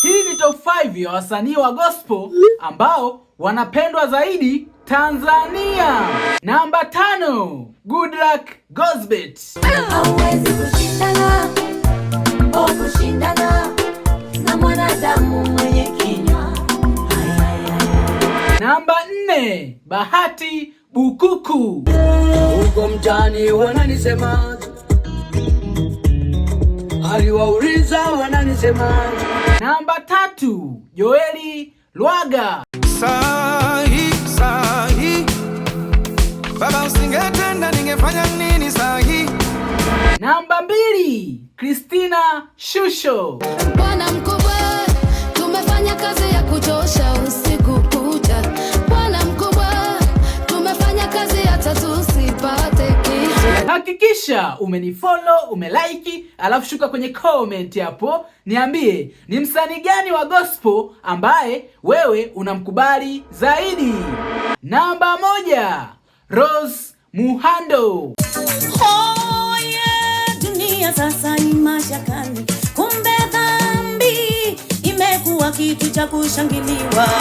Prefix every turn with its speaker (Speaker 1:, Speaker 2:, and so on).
Speaker 1: Hii ni top 5 ya wasanii wa gospel ambao wanapendwa zaidi Tanzania. Namba 5, Goodluck Gozbert.
Speaker 2: Hauwezi kushindana na mwanadamu mwenye kinywa.
Speaker 1: Namba 4, Bahati Bukuku.
Speaker 3: Huko mtaani wananisema, aliwauliza wananisema.
Speaker 1: Namba 3, Joeli Lwaga.
Speaker 4: Sahi baba, usingetenda ningefanya nini sahi?
Speaker 1: Namba 2, Christina Shusho.
Speaker 2: Bwana mkubwa, tumefanya kazi ya kuchosha usiku kucha. Bwana mkubwa, tumefanya kazi hata tusipate kitu.
Speaker 1: Hakikisha umenifollow, umelike, alafu shuka kwenye comment hapo niambie ni msanii gani wa gospel ambaye wewe unamkubali zaidi. Namba 1, Rose Muhando.
Speaker 2: Dunia sasa ni mashakani, kumbe dhambi imekuwa kitu cha kushangiliwa.